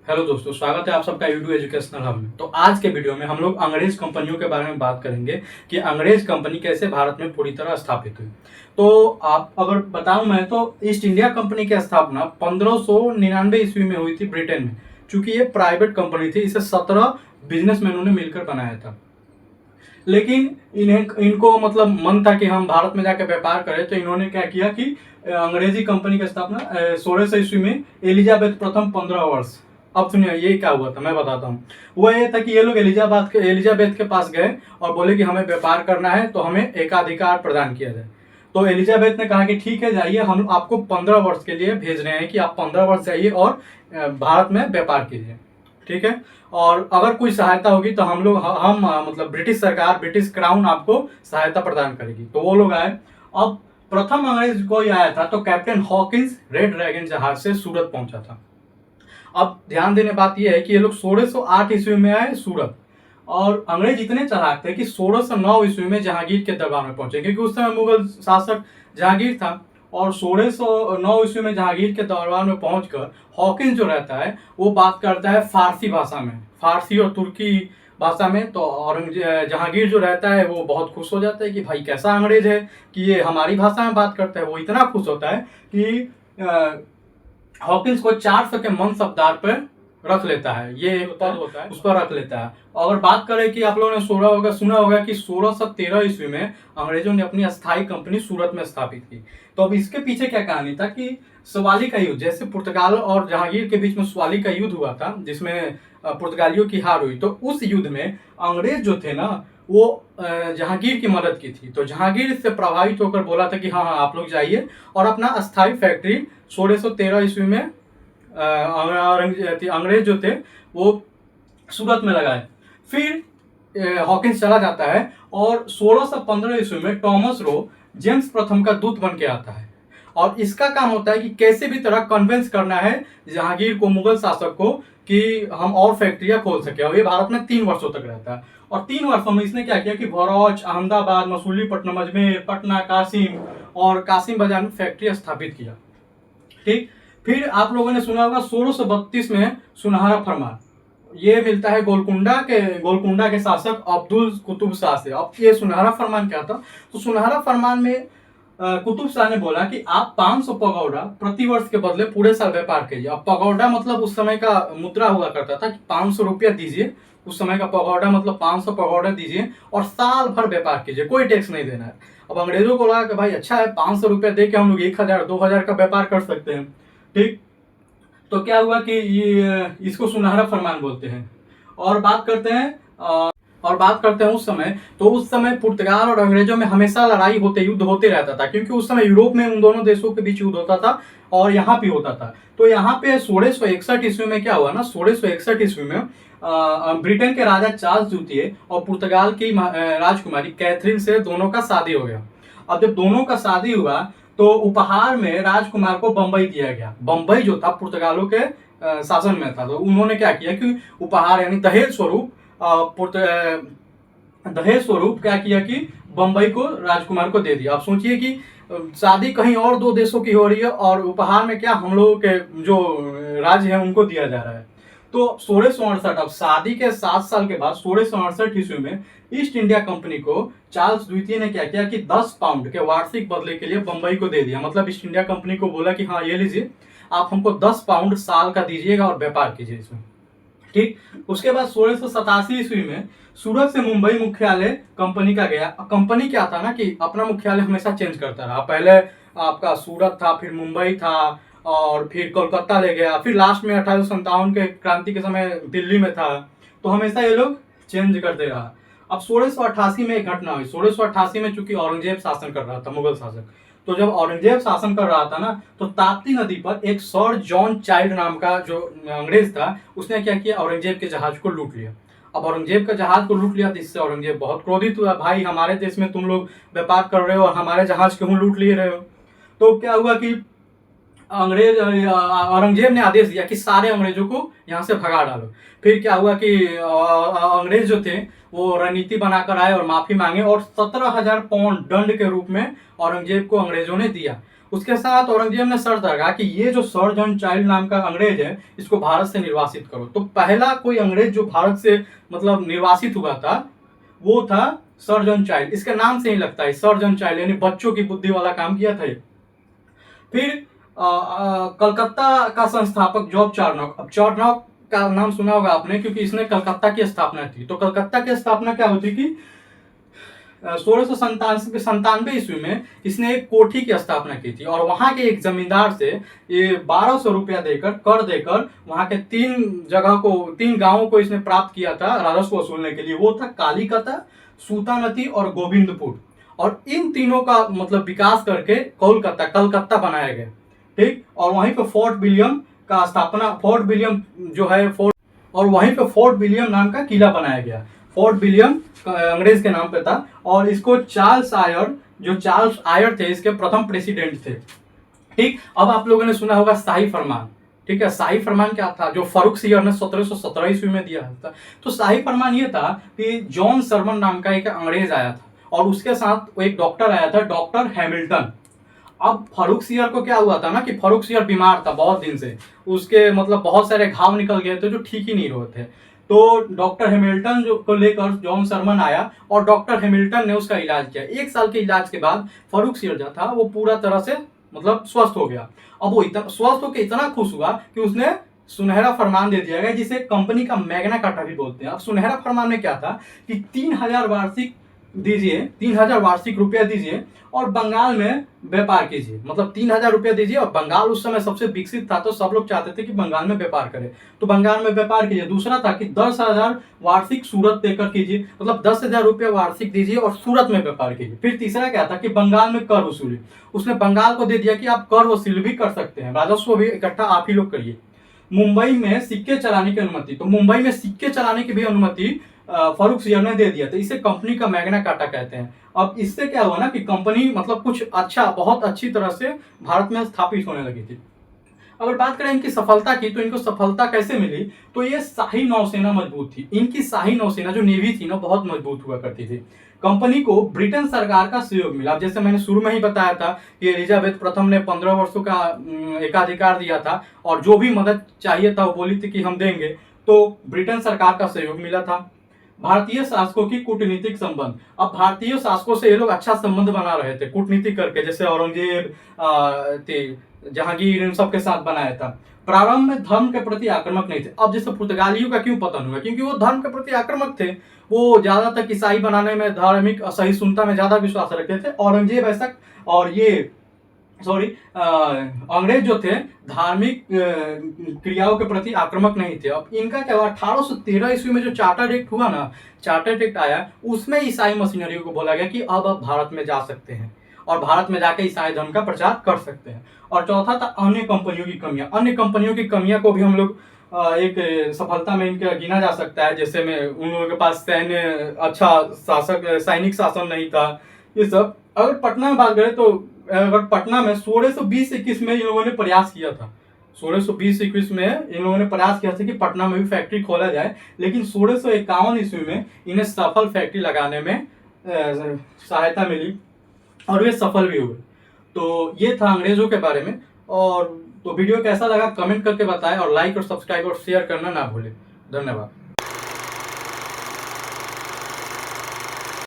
Hello दोस्तों, स्वागत है आप सबका यूट्यूब एजुकेशनल हब में। तो आज के वीडियो में हम लोग अंग्रेज कंपनियों के बारे में बात करेंगे कि अंग्रेज कंपनी कैसे भारत में पूरी तरह स्थापित हुई। तो आप अगर बताऊं मैं तो ईस्ट इंडिया कंपनी की स्थापना 1599 ईस्वी में हुई थी ब्रिटेन में। चूंकि ये प्राइवेट कंपनी थी, इसे 17 बिजनेसमैनों ने मिलकर बनाया था। लेकिन इन्हें इनको मतलब मन था कि हम भारत में जाकर व्यापार करें, तो इन्होंने क्या किया कि अंग्रेजी कंपनी की स्थापना 1600 ईस्वी में एलिजाबेथ प्रथम 15 वर्ष। अब सुनिए ये क्या हुआ था, मैं बताता हूँ। वो ये था कि ये लोग एलिजाबेथ के पास गए और बोले कि हमें व्यापार करना है, तो हमें एकाधिकार प्रदान किया जाए। तो एलिजाबेथ ने कहा कि ठीक है, जाइए, हम आपको 15 वर्ष के लिए भेज रहे हैं कि आप 15 वर्ष जाइए और भारत में व्यापार कीजिए। ठीक है, और अगर कोई सहायता होगी तो हम मतलब ब्रिटिश सरकार, ब्रिटिश क्राउन आपको सहायता प्रदान करेगी। तो वो लोग आए। अब प्रथम अंग्रेज कोई आया था तो कैप्टन हॉकिंस रेड ड्रैगन जहाज से सूरत पहुंचा था। अब ध्यान देने बात यह है कि ये लोग 1608 ईस्वी में आए सूरत, और अंग्रेज इतने चालाक थे कि 1609 ईस्वी में जहांगीर के दरबार में पहुंचे, क्योंकि उस समय मुगल शासक जहांगीर था। और 1609 ईस्वी में जहांगीर के दरबार में पहुंचकर हॉकिंस जो रहता है वो बात करता है फारसी भाषा में, फारसी और तुर्की भाषा में। तो औरंगजेब जहांगीर जो रहता है वो बहुत खुश हो जाता है कि भाई कैसा अंग्रेज है कि ये हमारी भाषा में बात करता है। वो इतना खुश होता है कि हॉकिंस को 400 के मनसबदार पर रख लेता है। ये एक पद होता है, उस पर रख लेता है। अगर बात करें कि आप लोगों ने सुना होगा कि 1613 ईस्वी में अंग्रेजों ने अपनी अस्थायी कंपनी सूरत में स्थापित की। तो अब इसके पीछे क्या कहानी था कि सवाली का युद्ध, जैसे पुर्तगाल और जहांगीर के बीच में सवाली का युद्ध हुआ था जिसमें पुर्तगालियों की हार हुई। तो उस युद्ध में अंग्रेज जो थे ना वो जहांगीर की मदद की थी। तो जहांगीर इससे प्रभावित होकर बोला था कि हाँ हाँ आप लोग जाइए और अपना अस्थायी फैक्ट्री 1613 ईस्वी में अंग्रेज जो थे वो सूरत में लगाए। फिर हॉकिंस चला जाता है और 1615 ईस्वी में टॉमस रो जेम्स प्रथम का दूत बन के आता है। और इसका काम होता है कि कैसे भी तरह कन्विंस करना है जहांगीर को, मुगल शासक को, कि हम और फैक्ट्रियां खोल सके। और ये भारत में 3 वर्षों तक रहता है। और 3 वर्षों में इसने क्या किया कि भरौच, अहमदाबाद, मसूलीपट्टनम, अजमेर, पटना, कासिम और कासिम बाजार में फैक्ट्री स्थापित किया। ठीक। फिर आप लोगों ने सुना होगा 1632 में सुनहरा फरमान, ये मिलता है गोलकुंडा के शासक अब्दुल कुतुब शाह से। अब ये सुनहरा फरमान क्या था? तो सुनहरा फरमान में कुतुब शाह ने बोला कि आप 500 पगौडा प्रति वर्ष के बदले पूरे साल व्यापार कीजिए। अब पगौडा मतलब उस समय का मुद्रा हुआ करता था कि 500 रुपया दीजिए। उस समय का पगौडा मतलब 500 पगौडा दीजिए और साल भर व्यापार कीजिए, कोई टैक्स नहीं देना है। अब अंग्रेजों को लगा कि भाई अच्छा है, 500 रुपया दे के हम लोग 1000 2000 का व्यापार कर सकते हैं। ठीक। तो क्या हुआ कि ये इसको सुनहरा फरमान बोलते हैं। और बात करते हैं उस समय। तो उस समय पुर्तगाल और अंग्रेजों में हमेशा युद्ध होते रहता था, क्योंकि उस समय यूरोप में उन दोनों देशों के बीच युद्ध होता था और यहाँ भी होता था। तो यहाँ पे 1661 ईस्वी में क्या हुआ ना, 1661 ईस्वी में ब्रिटेन के राजा चार्ल्स द्वितीय और पुर्तगाल की राजकुमारी कैथरीन से दोनों का शादी हो गया। अब जब दोनों का शादी हुआ तो उपहार में राजकुमार को बंबई दिया गया। बंबई जो था पुर्तगालों के शासन में था। तो उन्होंने क्या किया कि उपहार यानी दहेज स्वरूप क्या किया कि बंबई को राजकुमार को दे दिया। आप सोचिए कि शादी कहीं और 2 देशों की हो रही है और उपहार में क्या हम लोगों के जो राज्य है उनको दिया जा रहा है। तो 1668, अब शादी के 7 साल के बाद 1668 ईस्वी में ईस्ट इंडिया कंपनी को चार्ल्स द्वितीय ने क्या किया कि 10 पाउंड के वार्षिक बदले के लिए बंबई को दे दिया। मतलब ईस्ट इंडिया कंपनी को बोला कि हाँ ये लीजिए, आप हमको 10 पाउंड साल का दीजिएगा और व्यापार कीजिए इसमें। ठीक। उसके बाद 1687 ईस्वी में सूरत से मुंबई मुख्यालय कंपनी का गया। कंपनी क्या था ना कि अपना मुख्यालय हमेशा चेंज करता रहा। पहले आपका सूरत था, फिर मुंबई था और फिर कोलकाता ले गया, फिर लास्ट में 1857 के क्रांति के समय दिल्ली में था। तो हमेशा ये लोग चेंज करते रहा। अब 1688 में एक घटना हुई। 1688 में चूंकि औरंगजेब शासन कर रहा था, मुगल शासक। तो जब औरंगजेब शासन कर रहा था ना, तो ताप्ती नदी पर एक सर जॉन चाइल्ड नाम का जो अंग्रेज था, उसने क्या किया, औरंगजेब के जहाज को लूट लिया। अब औरंगजेब का जहाज को लूट लिया तो इससे औरंगजेब बहुत क्रोधित हुआ, भाई हमारे देश में तुम लोग व्यापार कर रहे हो और हमारे जहाज क्यों लूट लिए रहे हो। तो क्या हुआ कि औरंगजेब ने आदेश दिया कि सारे अंग्रेजों को यहाँ से भगा डालो। फिर क्या हुआ कि अंग्रेज जो थे वो रणनीति बनाकर आए और माफी मांगे और 17,000 पाउंड दंड के रूप में औरंगजेब को अंग्रेजों ने दिया। उसके साथ औरंगजेब ने शर्त लगा कि ये जो सर जॉन चाइल्ड नाम का अंग्रेज है इसको भारत से निर्वासित करो। तो पहला कोई अंग्रेज जो भारत से मतलब निर्वासित हुआ था वो था सर जॉन चाइल्ड। इसके नाम से ही लगता है सर जॉन चाइल्ड, यानी बच्चों की बुद्धि वाला काम किया था। फिर कलकत्ता का संस्थापक जॉर्ज चार्नॉक। अब चार्नॉक का नाम सुना होगा आपने क्योंकि इसने कलकत्ता की स्थापना की। तो कलकत्ता की स्थापना क्या होती कि 1697 ईस्वी में इसने एक कोठी की स्थापना की थी और वहां के एक जमींदार से ये 1200 रुपया देकर कर देकर वहां के 3 गांवों को इसने प्राप्त किया था राजस्व वसूलने के लिए। वो था कालीकता, सूतानदी और गोविंदपुर। और इन तीनों का मतलब विकास करके कलकत्ता बनाया गया। ठीक, और वहीं पे फोर्ट विलियम का स्थापना, फोर्ट विलियम जो है फोर्ट, और वहीं पे फोर्ट विलियम नाम का किला बनाया गया। फोर्ट विलियम अंग्रेज के नाम पे था और इसको चार्ल्स आयर थे इसके प्रथम प्रेसिडेंट थे। ठीक, अब आप लोगों ने सुना होगा शाही फरमान। ठीक है, शाही फरमान क्या था जो फारूक सियर ने 1717 ईस्वी में दिया था। तो शाही फरमान ये था कि जॉन सरमन नाम का एक अंग्रेज आया था और उसके साथ एक डॉक्टर आया था, डॉक्टर हैमिल्टन। अब फारूक सियर को क्या हुआ था ना कि फारूक सियर बीमार था बहुत दिन से, उसके मतलब बहुत सारे घाव निकल गए थे जो ठीक ही नहीं रहे थे। तो डॉक्टर हैमिल्टन जो को लेकर जॉन सरमन आया और डॉक्टर हैमिल्टन ने उसका इलाज किया। 1 साल के इलाज के बाद फारूक सियर जो था वो पूरा तरह से मतलब स्वस्थ हो गया। अब वो इतना स्वस्थ होकर इतना खुश हुआ कि उसने सुनहरा फरमान दे दिया गया जिसे कंपनी का मैग्ना कार्टा भी बोलते हैं। अब सुनहरा फरमान में क्या था कि 3000 वार्षिक दीजिए, 3000 वार्षिक रुपया दीजिए और बंगाल में व्यापार कीजिए। मतलब 3000 रुपया दीजिए और बंगाल उस समय सबसे विकसित था तो सब लोग चाहते थे कि बंगाल में व्यापार करें, तो बंगाल में व्यापार कीजिए। दूसरा था कि 10,000 वार्षिक सूरत देकर कीजिए, मतलब 10,000 रुपया वार्षिक दीजिए और सूरत में व्यापार कीजिए। फिर तीसरा क्या था कि बंगाल में कर वसूली, उसने बंगाल को दे दिया कि आप कर वसूली भी कर सकते हैं, राजस्व भी इकट्ठा आप ही लोग करिए। मुंबई में सिक्के चलाने की अनुमति, तो मुंबई में सिक्के चलाने की भी अनुमति फारूक सियर ने दे दिया था। इसे कंपनी का मैग्ना कार्टा कहते हैं। अब इससे क्या हुआ ना कि कंपनी मतलब कुछ अच्छा, बहुत अच्छी तरह से भारत में स्थापित होने लगी थी। अगर बात करें इनकी सफलता की तो इनको सफलता कैसे मिली, तो ये शाही नौसेना मजबूत थी। इनकी शाही नौसेना जो नेवी थी ना बहुत मजबूत हुआ करती थी। कंपनी को ब्रिटेन सरकार का सहयोग मिला। जैसे मैंने शुरू में ही बताया था कि एलिजाबेथ प्रथम ने 15 वर्षों का एकाधिकार दिया था और जो भी मदद चाहिए था वो बोली थी कि हम देंगे, तो ब्रिटेन सरकार का सहयोग मिला था। भारतीय शासकों की कूटनीतिक संबंध, अब भारतीय शासकों से ये लोग अच्छा संबंध बना रहे थे कूटनीति करके, जैसे औरंगजेब जहांगीर इन सब के साथ बनाया था। प्रारंभ में धर्म के प्रति आक्रामक नहीं थे। अब जैसे पुर्तगालियों का क्यों पतन हुआ, क्योंकि वो धर्म के प्रति आक्रामक थे। वो ज्यादातर ईसाई बनाने में, धार्मिक सहिष्णुता में ज्यादा विश्वास रखते थे। औरंगजेब ऐसा और ये अंग्रेज जो थे धार्मिक क्रियाओं के प्रति आक्रामक नहीं थे। अब इनका क्या हुआ, 1813 ईस्वी में जो चार्टर एक्ट हुआ ना, चार्टर एक्ट आया, उसमें ईसाई मशीनरी को बोला गया कि अब आप भारत में जा सकते हैं और भारत में जाकर ईसाई धर्म का प्रचार कर सकते हैं। और चौथा था अन्य कंपनियों की कमियां। अन्य कंपनियों की कमियां को भी हम लोग एक सफलता में इनका गिना जा सकता है। जैसे में उन लोगों के पास अच्छा सैनिक शासन नहीं था, ये सब। अगर पटना में बात करें तो अगर पटना में 1620-21 में इन लोगों ने प्रयास किया था, 1620-21 में इन लोगों ने प्रयास किया था कि पटना में भी फैक्ट्री खोला जाए, लेकिन 1651 ईस्वी में इन्हें सफल फैक्ट्री लगाने में सहायता मिली और वे सफल भी हुए। तो ये था अंग्रेजों के बारे में। और तो वीडियो कैसा लगा कमेंट करके बताएं और लाइक और सब्सक्राइब और शेयर करना ना भूलें। धन्यवाद।